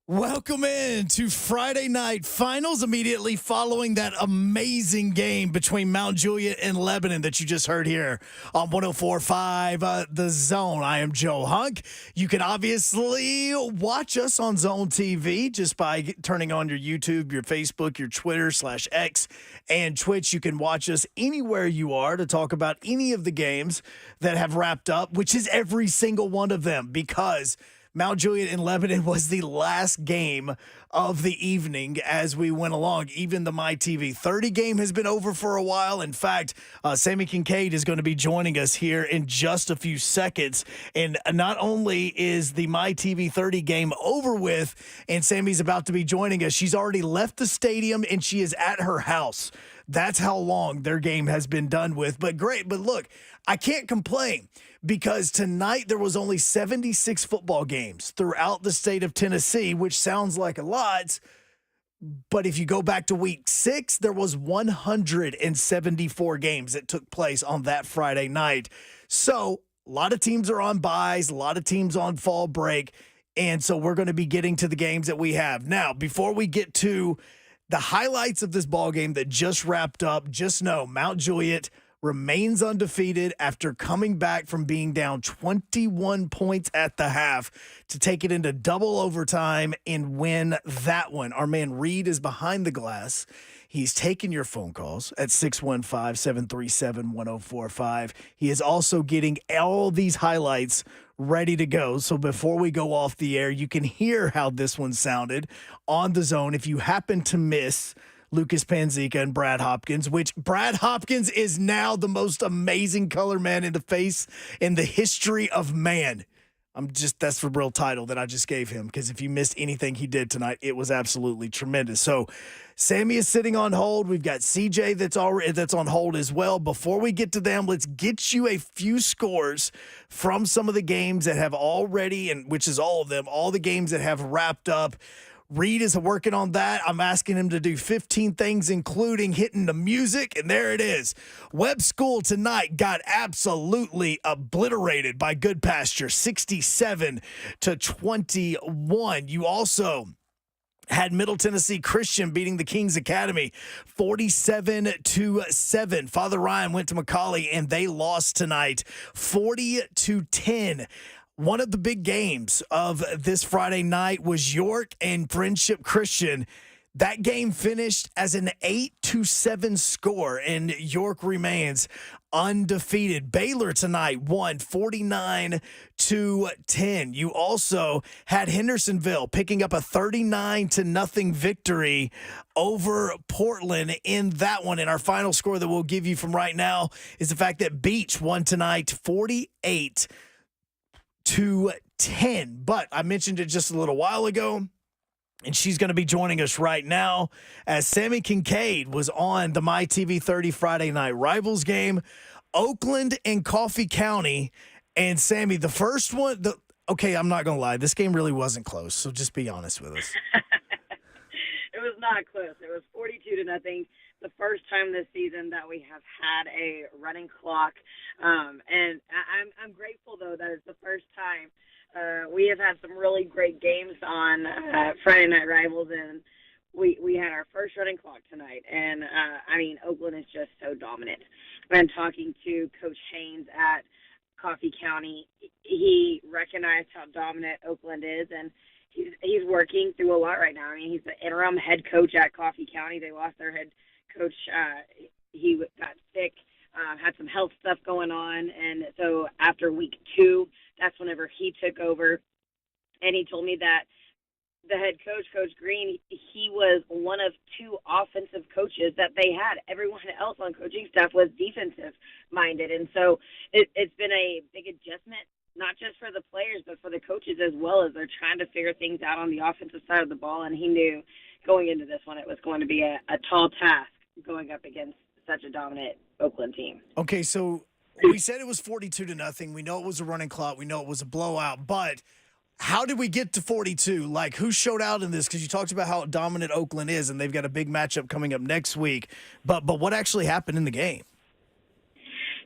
Welcome in to Friday night finals immediately following that amazing game between Mount Juliet and Lebanon that you just heard here on 104.5 The Zone. I am Joe Hunk. You can obviously watch us on Zone TV just by turning on your YouTube, your Facebook, your Twitter /X, and Twitch. You can watch us anywhere you are to talk about any of the games that have wrapped up, which is every single one of them, because Mount Juliet and Lebanon was the last game of the evening as we went along. Even the MyTV 30 game has been over for a while. In fact, Sammy Kincaid is going to be joining us here in just a few seconds. And not only is the MyTV 30 game over with and Sammy's about to be joining us, she's already left the stadium and she is at her house. That's how long their game has been done with. But great. But look, I can't complain because tonight there was only 76 football games throughout the state of Tennessee, which sounds like a lot. But if you go back to week 6, there was 174 games that took place on that Friday night. So a lot of teams are on byes, a lot of teams on fall break. And so we're going to be getting to the games that we have. Now, before we get to the highlights of this ball game that just wrapped up, just know Mount Juliet remains undefeated after coming back from being down 21 points at the half to take it into double overtime and win that one. Our man Reed is behind the glass. He's taking your phone calls at 615-737-1045. He is also getting all these highlights ready to go. So before we go off the air, you can hear how this one sounded on the Zone. If you happen to miss Lucas Panzica and Brad Hopkins, which Brad Hopkins is now the most amazing color man in the face in the history of man. That's the real title that I just gave him, because if you missed anything he did tonight, it was absolutely tremendous. So Sammy is sitting on hold. We've got CJ that's on hold as well. Before we get to them, let's get you a few scores from some of the games that have already, and which is all of them, all the games that have wrapped up. Reed is working on that. I'm asking him to do 15 things, including hitting the music, and there it is. Webb School tonight got absolutely obliterated by Good Pasture, 67-21. You also had Middle Tennessee Christian beating the Kings Academy 47-7. Father Ryan went to McCallie, and they lost tonight 40-10. One of the big games of this Friday night was York and Friendship Christian. That game finished as an 8-7 score, and York remains undefeated. Baylor tonight won 49-10. You also had Hendersonville picking up a 39-0 victory over Portland in that one. And our final score that we'll give you from right now is the fact that Beach won tonight 48-10. But I mentioned it just a little while ago, and she's going to be joining us right now as Sammy Kincaid was on the MyTV 30 Friday Night Rivals game, Oakland and Coffee County. And Sammy, the first one, okay, I'm not going to lie, this game really wasn't close, so just be honest with us. It was not close. It was 42-0. The first time this season that we have had a running clock. And I'm grateful, though, that it's the first time. We have had some really great games on Friday Night Rivals, and we had our first running clock tonight. And, Oakland is just so dominant. And talking to Coach Haynes at Coffee County, he recognized how dominant Oakland is, and he's working through a lot right now. I mean, he's the interim head coach at Coffee County. They lost their head coach. He got sick, had some health stuff going on, and so after week 2, that's whenever he took over, and he told me that the head coach, Coach Green, he was one of 2 offensive coaches that they had. Everyone else on coaching staff was defensive-minded, and so it's been a big adjustment, not just for the players, but for the coaches as well, as they're trying to figure things out on the offensive side of the ball, and he knew going into this one it was going to be a tall task going up against such a dominant Oakland team. Okay, so we said it was 42-0. We know it was a running clock. We know it was a blowout. But how did we get to 42? Like, who showed out in this? Because you talked about how dominant Oakland is, and they've got a big matchup coming up next week. But what actually happened in the game?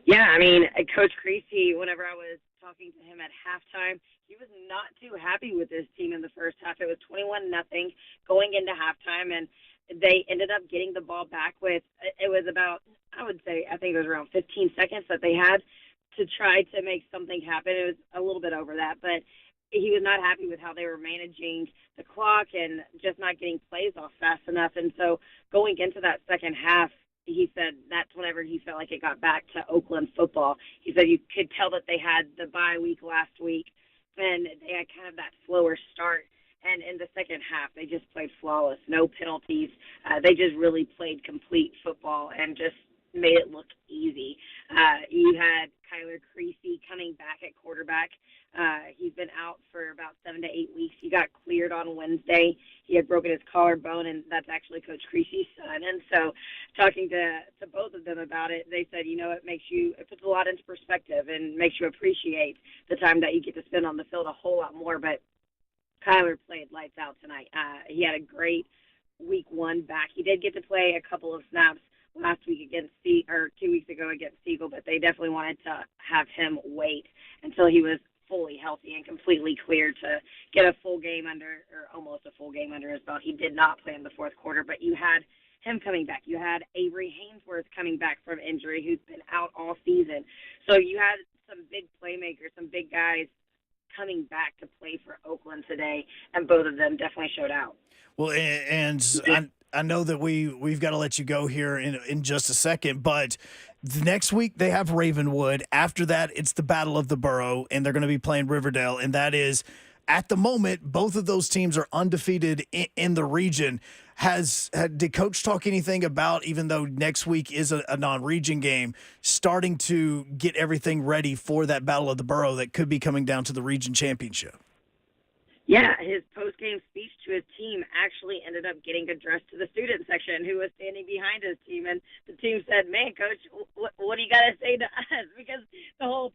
Yeah, I mean, Coach Creasy, whenever I was talking to him at halftime, he was not too happy with his team in the first half. It was 21-0 going into halftime, and they ended up getting the ball back with, it was about, I would say, I think it was around 15 seconds that they had to try to make something happen. It was a little bit over that, but he was not happy with how they were managing the clock and just not getting plays off fast enough. And so going into that second half, he said that's whenever he felt like it got back to Oakland football. He said you could tell that they had the bye week last week, and they had kind of that slower start. And in the second half, they just played flawless, no penalties. They just really played complete football and just made it look easy. You had Kyler Creasy coming back at quarterback. He's been out for about 7 to 8 weeks. He got cleared on Wednesday. He had broken his collarbone, and that's actually Coach Creasy's son. And so, talking to both of them about it, they said, it puts a lot into perspective and makes you appreciate the time that you get to spend on the field a whole lot more. But Kyler played lights out tonight. He had a great week one back. He did get to play a couple of snaps last week against 2 weeks ago against Siegel, but they definitely wanted to have him wait until he was fully healthy and completely cleared to get a full game under, or almost a full game under his belt. He did not play in the fourth quarter, but you had him coming back. You had Avery Hainsworth coming back from injury, who's been out all season. So you had some big playmakers, some big guys coming back to play for Oakland today, and both of them definitely showed out. Well, I know that we've got to let you go here in just a second, but the next week they have Ravenwood. After that, it's the Battle of the Borough, and they're going to be playing Riverdale, and that is at the moment both of those teams are undefeated in the region. Did Coach talk anything about, even though next week is a non-region game, starting to get everything ready for that Battle of the Borough that could be coming down to the region championship? Yeah, his post-game speech to his team actually ended up getting addressed to the student section who was standing behind his team. And the team said, man, Coach, what do you got to say to us? Because the whole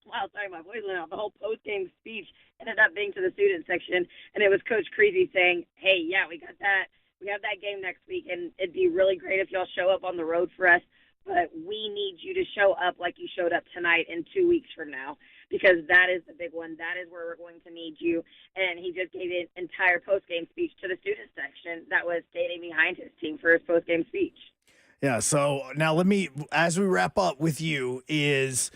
my voice went out. The whole post-game speech ended up being to the student section. And it was Coach Creasy saying, hey, yeah, we got that. We have that game next week, and it'd be really great if y'all show up on the road for us. But we need you to show up like you showed up tonight in 2 weeks from now, because that is the big one. That is where we're going to need you. And he just gave an entire post-game speech to the student section that was standing behind his team for his post-game speech. Yeah, so now as we wrap up with you, is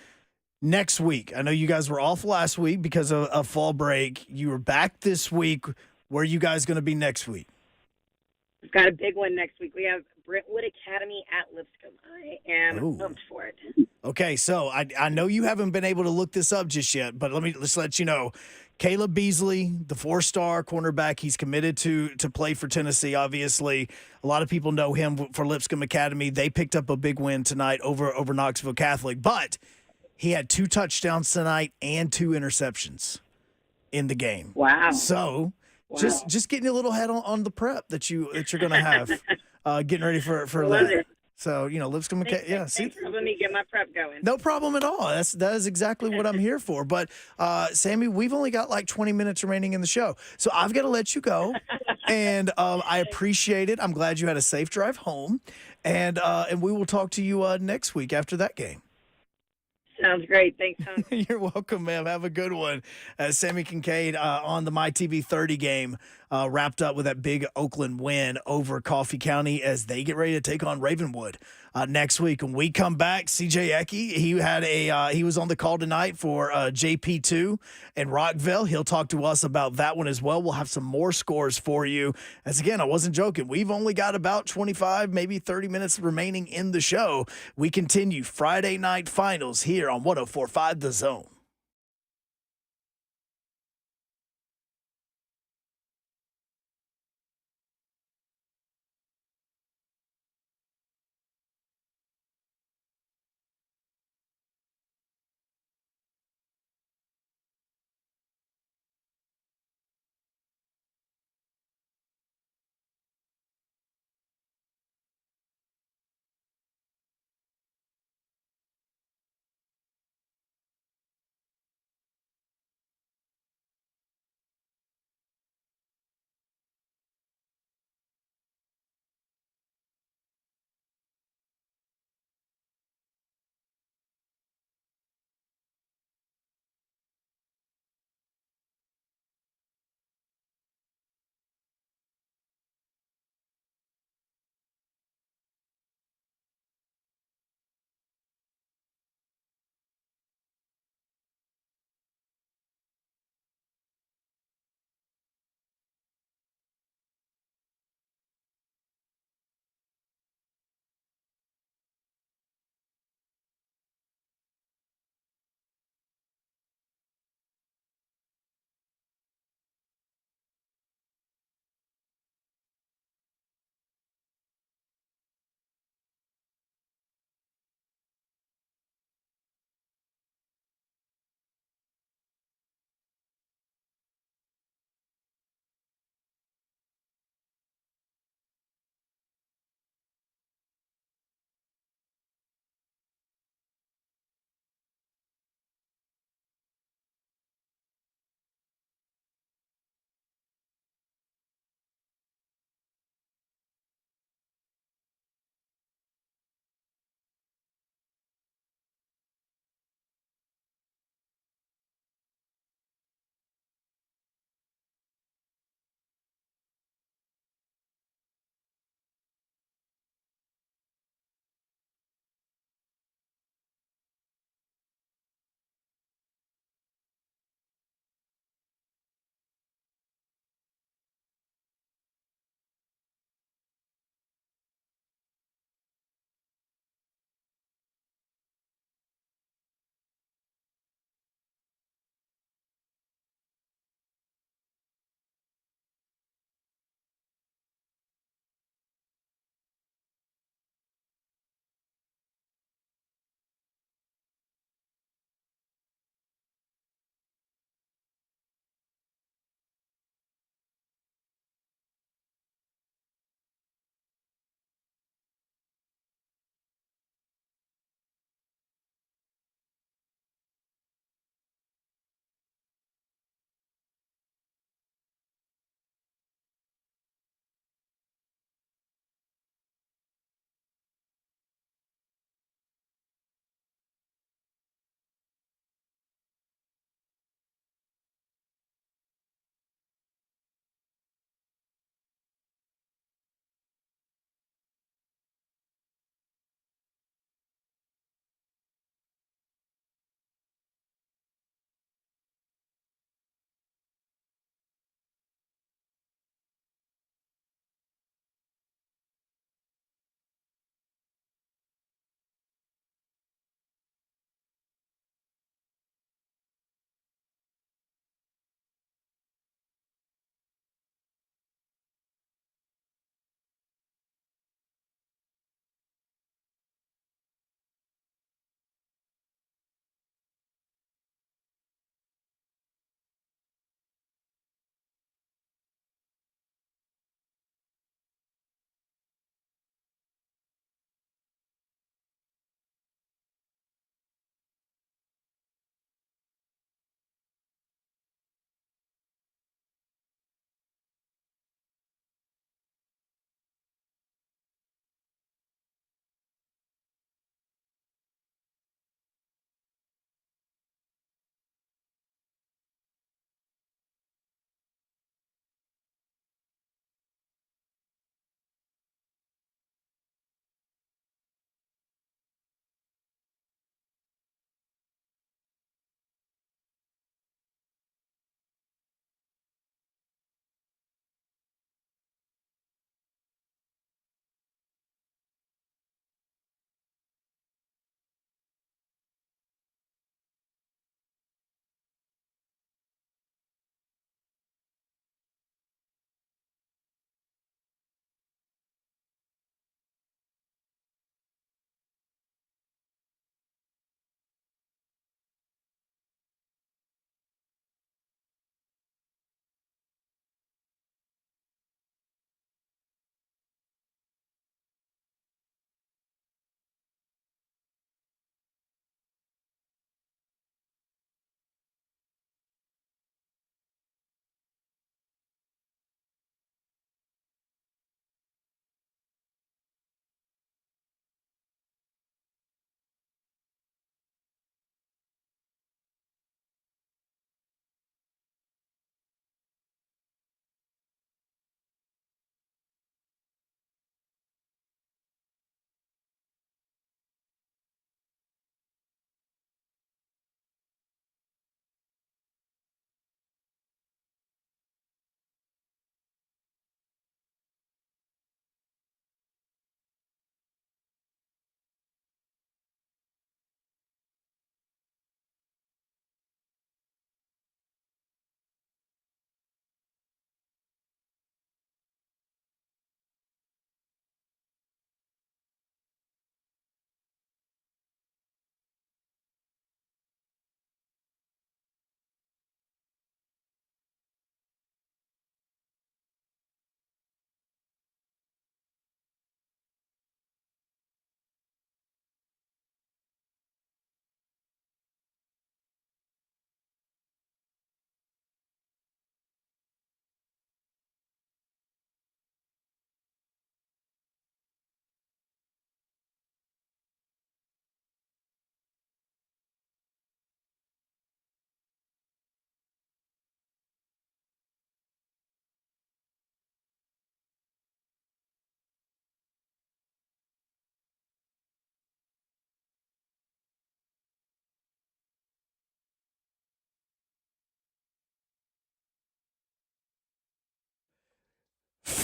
next week. I know you guys were off last week because of fall break. You were back this week. Where are you guys going to be next week? We've got a big one next week. We have Brentwood Academy at Lipscomb. I am pumped for it. Okay, so I know you haven't been able to look this up just yet, but let's let you know. Caleb Beasley, the 4-star cornerback, he's committed to play for Tennessee, obviously. A lot of people know him for Lipscomb Academy. They picked up a big win tonight over Knoxville Catholic, but he had 2 touchdowns tonight and 2 interceptions in the game. Wow. So just getting a little head on the prep that you're going to have, getting ready for that. So, Lipscomb Academy. Yeah, see, thanks for letting me get my prep going. No problem at all. That is exactly what I'm here for. But Sammy, we've only got like 20 minutes remaining in the show, so I've got to let you go. And I appreciate it. I'm glad you had a safe drive home, and we will talk to you next week after that game. Sounds great. Thanks, Hunk. You're welcome, ma'am. Have a good one. Sammy Kincaid on the MyTV 30 game wrapped up with that big Oakland win over Coffee County as they get ready to take on Ravenwood next week. When we come back, CJ Ecke, he was on the call tonight for JP2 and Rockville. He'll talk to us about that one as well. We'll have some more scores for you. As again, I wasn't joking. We've only got about 25, maybe 30 minutes remaining in the show. We continue Friday night finals here on 104.5 The Zone.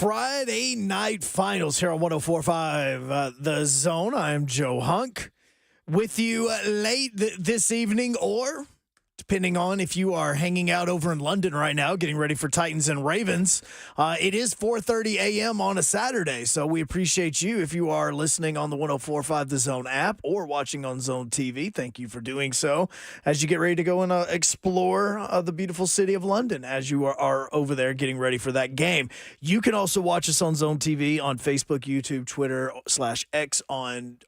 Friday night finals here on 104.5 The Zone. I'm Joe Hunk with you late this evening, or depending on if you are hanging out over in London right now, getting ready for Titans and Ravens. It is 4:30 a.m. on a Saturday, so we appreciate you if you are listening on the 104.5 The Zone app or watching on Zone TV. Thank you for doing so as you get ready to go and explore the beautiful city of London as you are over there getting ready for that game. You can also watch us on Zone TV on Facebook, YouTube, Twitter /X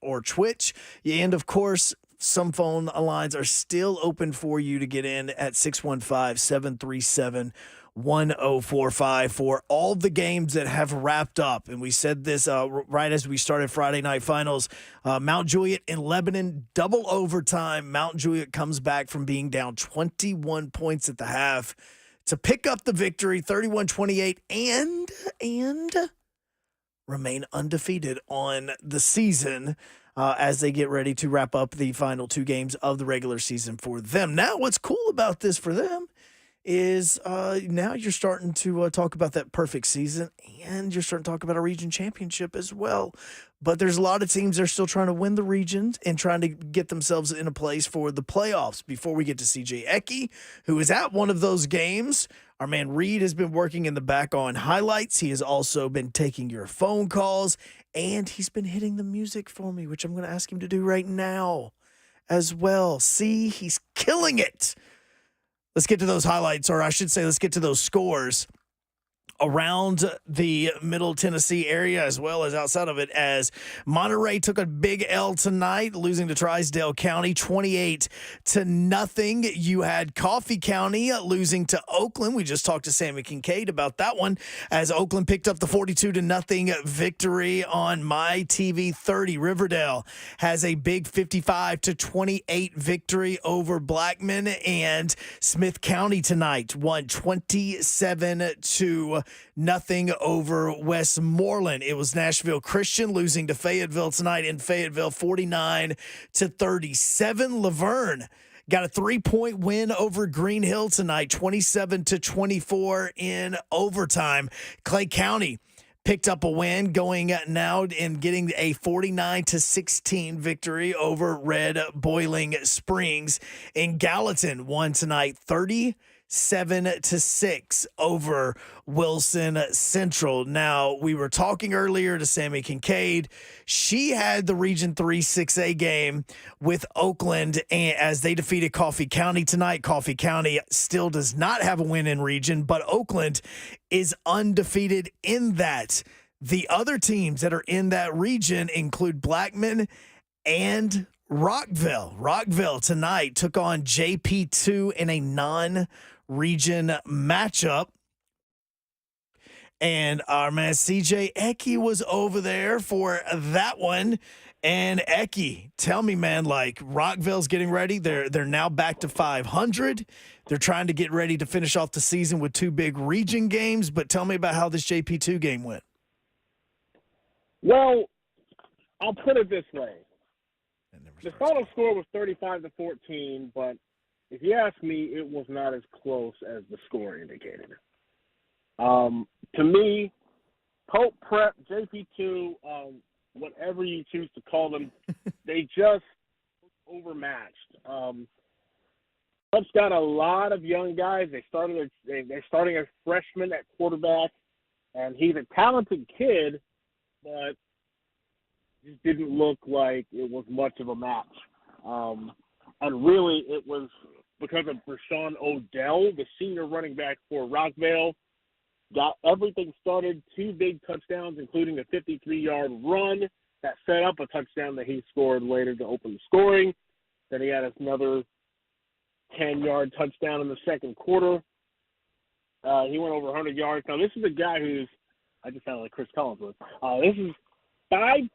or Twitch. And, of course, some phone lines are still open for you to get in at 615-737-1045 for all the games that have wrapped up. And we said this right as we started Friday night finals. Mount Juliet and Lebanon, double overtime. Mount Juliet comes back from being down 21 points at the half to pick up the victory, 31-28, and remain undefeated on the season as they get ready to wrap up the final two games of the regular season for them. Now, what's cool about this for them is now you're starting to talk about that perfect season, and you're starting to talk about a region championship as well. But there's a lot of teams that are still trying to win the regions and trying to get themselves in a place for the playoffs. Before we get to CJ Ecke, who is at one of those games, our man Reed has been working in the back on highlights. He has also been taking your phone calls, and he's been hitting the music for me, which I'm going to ask him to do right now as well. See, he's killing it. Let's get to those highlights, or I should say let's get to those scores around the Middle Tennessee area as well as outside of it, as Monterey took a big L tonight, losing to Trisdale County 28-0. You had Coffee County losing to Oakland. We just talked to Sammy Kincaid about that one, as Oakland picked up the 42-0 victory on My TV 30. Riverdale has a big 55-28 victory over Blackman, and Smith County tonight won 27-0 over Westmoreland. It was Nashville Christian losing to Fayetteville tonight in Fayetteville 49-37. Laverne got a 3-point win over Green Hill tonight, 27-24 in overtime. Clay County picked up a win, going now and getting a 49-16 victory over Red Boiling Springs. In Gallatin won tonight 37-6 over Wilson Central. Now, we were talking earlier to Sammy Kincaid. She had the Region 3 6A game with Oakland, and as they defeated Coffee County tonight. Coffee County still does not have a win in region, but Oakland is undefeated in that. The other teams that are in that region include Blackman and Rockville. Rockville tonight took on JP2 in a non-region matchup. And our man CJ Ecke was over there for that one. And Ecke, tell me, man, like, Rockville's getting ready. They're now back to 500. They're trying to get ready to finish off the season with two big region games. But tell me about how this JP2 game went. Well, I'll put it this way. The final score was 35-14, but if you ask me, it was not as close as the score indicated. To me, Pope Prep, JP2, whatever you choose to call them, they just overmatched. Pope's got a lot of young guys. They're starting a freshman at quarterback, and he's a talented kid, but just didn't look like it was much of a match. And really, it was because of Rashawn Odell, the senior running back for Rockville. Got everything started, 2 big touchdowns, including a 53-yard run that set up a touchdown that he scored later to open the scoring. Then he had another 10-yard touchdown in the second quarter. He went over 100 yards. Now, this is a guy who's – I just sound like Chris Collinsworth. This is 5'6",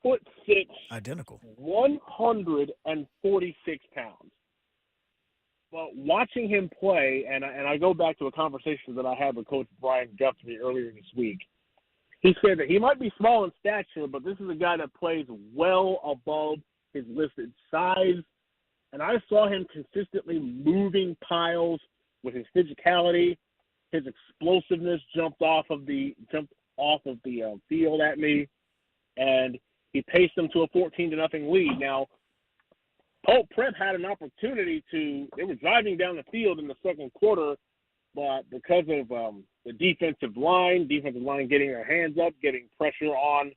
identical, 146 pounds. But watching him play, and I go back to a conversation that I had with Coach Brian Guthrie earlier this week. He said that he might be small in stature, but this is a guy that plays well above his listed size. And I saw him consistently moving piles with his physicality. His explosiveness jumped off off of the field at me, and he paced them to a 14-0 lead. Now, Pope Prep had an opportunity they were driving down the field in the second quarter, but because of the defensive line getting their hands up, getting pressure on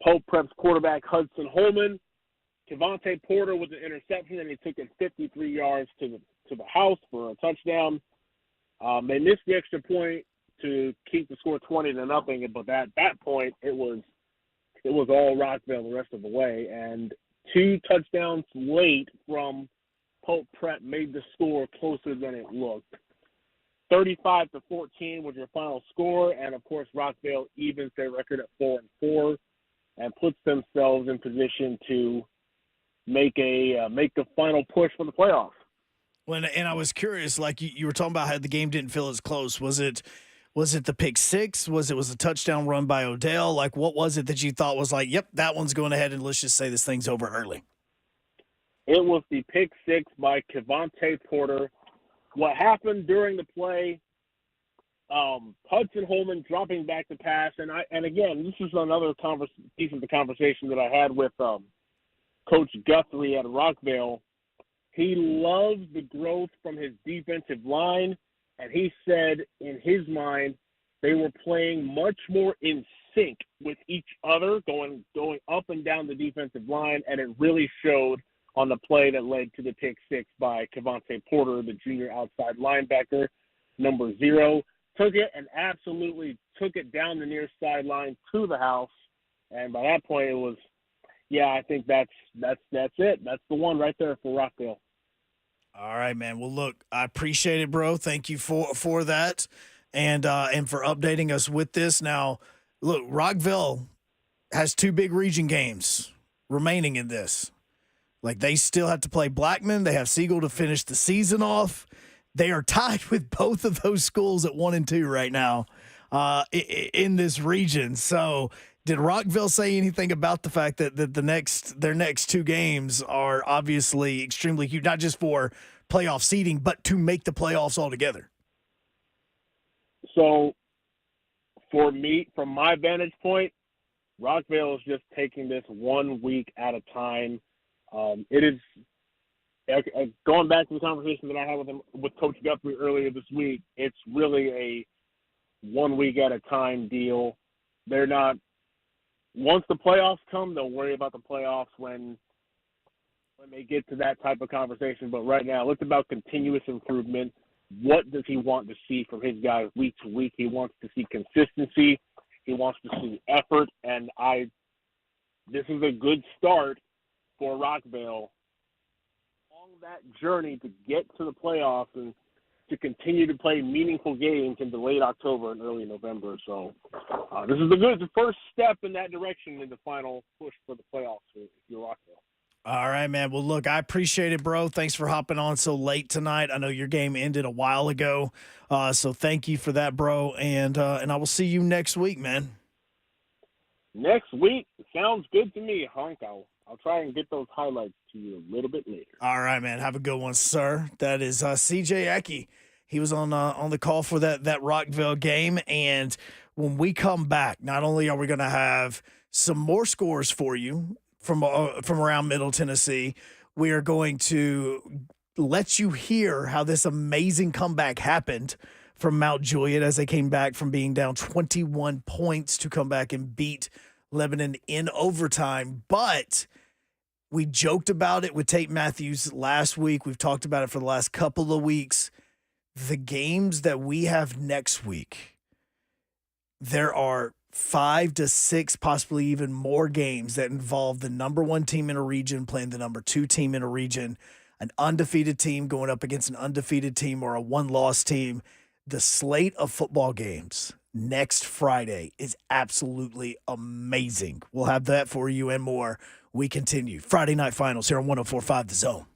Pope Prep's quarterback Hudson Holman, Kevontae Porter with an interception, and he took it 53 yards to the house for a touchdown. They missed the extra point to keep the score 20-0, but at that point it was all Rockville the rest of the way, and 2 touchdowns late from Pope Prep made the score closer than it looked. 35-14 was your final score, and of course Rockville evens their record at 4-4 and puts themselves in position to make the final push for the playoffs. And I was curious, like you were talking about how the game didn't feel as close. Was it the pick six? Was it a touchdown run by Odell? Like, what was it that you thought was like, yep, that one's going ahead, and let's just say this thing's over early? It was the pick six by Kevontae Porter. What happened during the play, Hudson Holman dropping back to pass, and again, this is another piece of the conversation that I had with Coach Guthrie at Rockville. He loves the growth from his defensive line, and he said in his mind they were playing much more in sync with each other, going up and down the defensive line, and it really showed on the play that led to the pick six by Kevontae Porter, the junior outside linebacker, number 0. Took it and absolutely took it down the near sideline to the house, and by that point it was, yeah, I think that's it. That's the one right there for Rockville. All right, man. Well, look, I appreciate it, bro. Thank you for that, and for updating us with this. Now, look, Rockville has 2 big region games remaining in this. Like, they still have to play Blackman. They have Siegel to finish the season off. They are tied with both of those schools at 1 and 2 right now in this region. So, did Rockville say anything about the fact that their next 2 games are obviously extremely huge, not just for playoff seeding, but to make the playoffs altogether? So, for me, from my vantage point, Rockville is just taking this 1 week at a time. It is going back to the conversation that I had with Coach Guthrie earlier this week. It's really a 1 week at a time deal. They're not. Once the playoffs come, they'll worry about the playoffs when they get to that type of conversation. But right now, it's about continuous improvement. What does he want to see from his guys week to week? He wants to see consistency. He wants to see effort. And this is a good start for Rockville on that journey to get to the playoffs and to continue to play meaningful games into late October and early November. So this is the first step in that direction in the final push for the playoffs if you're Rockville. All right, man. Well, look, I appreciate it, bro. Thanks for hopping on so late tonight. I know your game ended a while ago, so thank you for that, bro. And I will see you next week, man. Next week sounds good to me, Hunk. I'll try and get those highlights to you a little bit later. All right, man. Have a good one, sir. That is CJ Ecke. He was on the call for that Rockville game, and when we come back, not only are we going to have some more scores for you from around Middle Tennessee, we are going to let you hear how this amazing comeback happened from Mount Juliet as they came back from being down 21 points to come back and beat Lebanon in overtime. But we joked about it with Tate Matthews last week. We've talked about it for the last couple of weeks. The games that we have next week, there are 5 to 6, possibly even more games that involve the number 1 team in a region playing the number 2 team in a region, an undefeated team going up against an undefeated team or a 1-loss team. The slate of football games next Friday is absolutely amazing. We'll have that for you and more. We continue. Friday Night Finals here on 104.5 The Zone.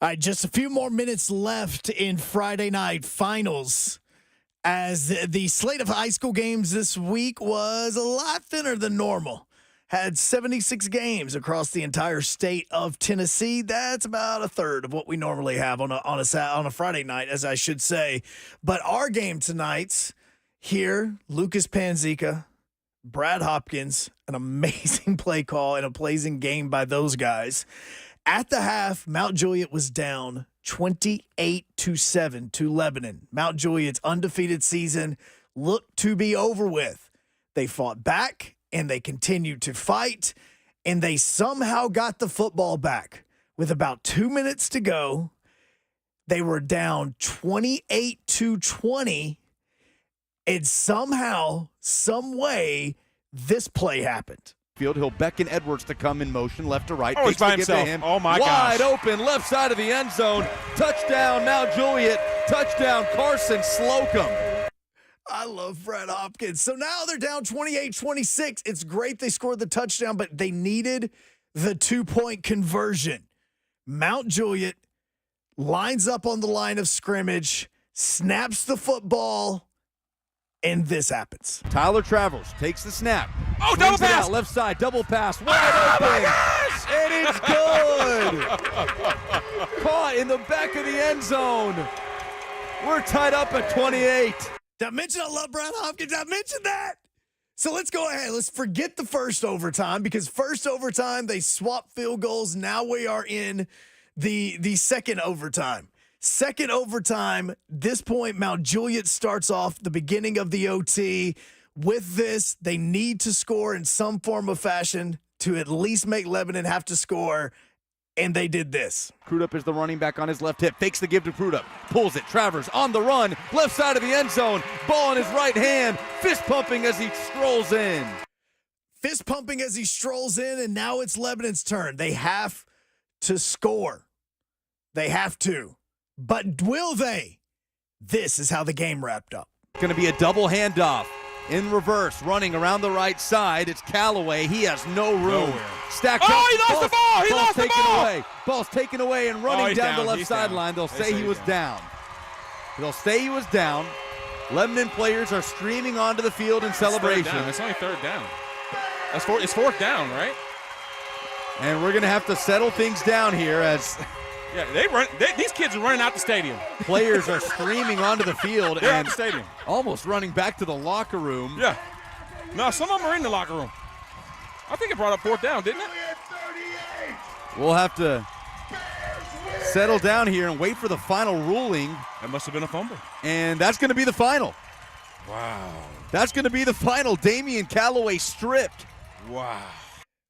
All right, just a few more minutes left in Friday night finals, as the slate of high school games this week was a lot thinner than normal. Had 76 games across the entire state of Tennessee. That's about a third of what we normally have on a Friday night, as I should say. But our game tonight here, Lucas Panzica, Brad Hopkins, an amazing play call and a amazing game by those guys. At the half, Mount Juliet was down 28-7 to Lebanon. Mount Juliet's undefeated season looked to be over with. They fought back, and they continued to fight, and they somehow got the football back. With about 2 minutes to go, they were down 28-20, and somehow, some way, this play happened. Field, he'll beckon Edwards to come in motion, left to right. Oh, he's by himself. Oh, my gosh. Wide open, left side of the end zone. Touchdown, Mount Juliet. Touchdown, Carson Slocum. I love Brad Hopkins. So now they're down 28-26. It's great they scored the touchdown, but they needed the 2-point conversion. Mount Juliet lines up on the line of scrimmage, snaps the football, and this happens. Tyler Travers takes the snap. Oh, double pass. Out, left side, double pass. Wide open. And it's good. Caught in the back of the end zone. We're tied up at 28. Did I mention I love Brad Hopkins? I mentioned that. So let's go ahead. Let's forget the first overtime, because first overtime, they swapped field goals. Now we are in the second overtime. Second overtime, this point, Mount Juliet starts off the beginning of the OT. With this, they need to score in some form of fashion to at least make Lebanon have to score, and they did this. Crudup is the running back on his left hip, fakes the give to Crudup, pulls it, Travers on the run, left side of the end zone, ball in his right hand, fist pumping as he strolls in. Fist pumping as he strolls in, and now it's Lebanon's turn. They have to score. They have to. But will they? This is how the game wrapped up. Going to be a double handoff. In reverse, running around the right side. It's Callaway. He has no room. Nowhere. Stacked Oh, up. he lost the ball. He lost the ball. Away. Ball's taken away and running he's down the down. left He's sideline. down. They'll They say he was down. They'll say he was down. Lebanon players are streaming onto the field in celebration. It's only third down. It's fourth down, right? And we're going to have to settle things down here as Yeah, these kids are running out the stadium. players are streaming onto the field They're out and the stadium. almost running back to the locker room. Yeah. No, some of them are in the locker room. I think it brought up fourth down, didn't it? We'll have to settle down here and wait for the final ruling. That must have been a fumble. And that's going to be the final. Wow. That's going to be the final. Damian Callaway stripped. Wow.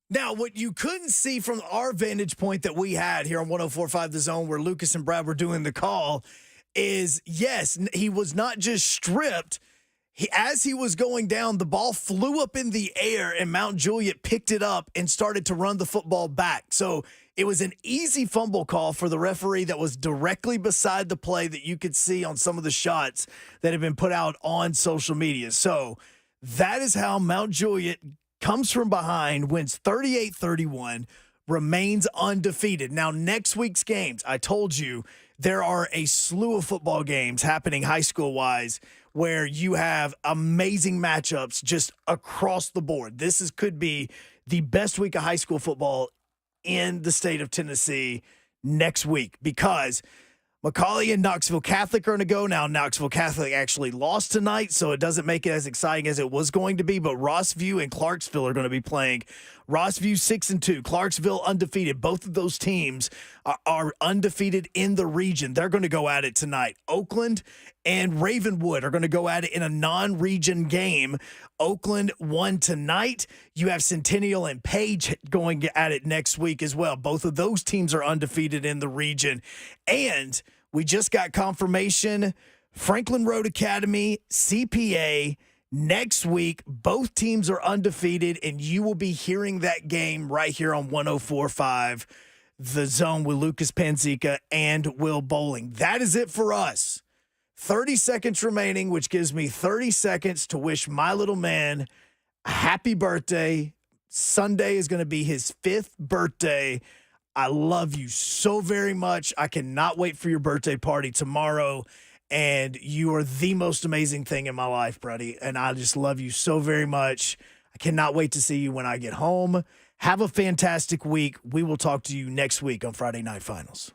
Now, what you couldn't see from our vantage point that we had here on 104.5 The Zone, where Lucas and Brad were doing the call, is, yes, he was not just stripped. As he was going down, the ball flew up in the air, and Mount Juliet picked it up and started to run the football back. So it was an easy fumble call for the referee that was directly beside the play that you could see on some of the shots that have been put out on social media. So that is how Mount Juliet comes from behind, wins 38-31, remains undefeated. Now, next week's games, I told you, there are a slew of football games happening high school-wise where you have amazing matchups just across the board. Could be the best week of high school football in the state of Tennessee next week, because McCallie and Knoxville Catholic are going to go. Now, Knoxville Catholic actually lost tonight, so it doesn't make it as exciting as it was going to be, but Rossview and Clarksville are going to be playing. Rossview 6-2, Clarksville undefeated. Both of those teams are undefeated in the region. They're going to go at it tonight. Oakland and Ravenwood are going to go at it in a non-region game. Oakland won tonight. You have Centennial and Page going at it next week as well. Both of those teams are undefeated in the region. And we just got confirmation, Franklin Road Academy, CPA, next week. Both teams are undefeated, and you will be hearing that game right here on 104.5 The Zone with Lucas Panzica and Will Bowling. That is it for us. 30 seconds remaining, which gives me 30 seconds to wish my little man a happy birthday. Sunday is going to be his 5th birthday. I love you so very much. I cannot wait for your birthday party tomorrow. And you are the most amazing thing in my life, buddy. And I just love you so very much. I cannot wait to see you when I get home. Have a fantastic week. We will talk to you next week on Friday Night Finals.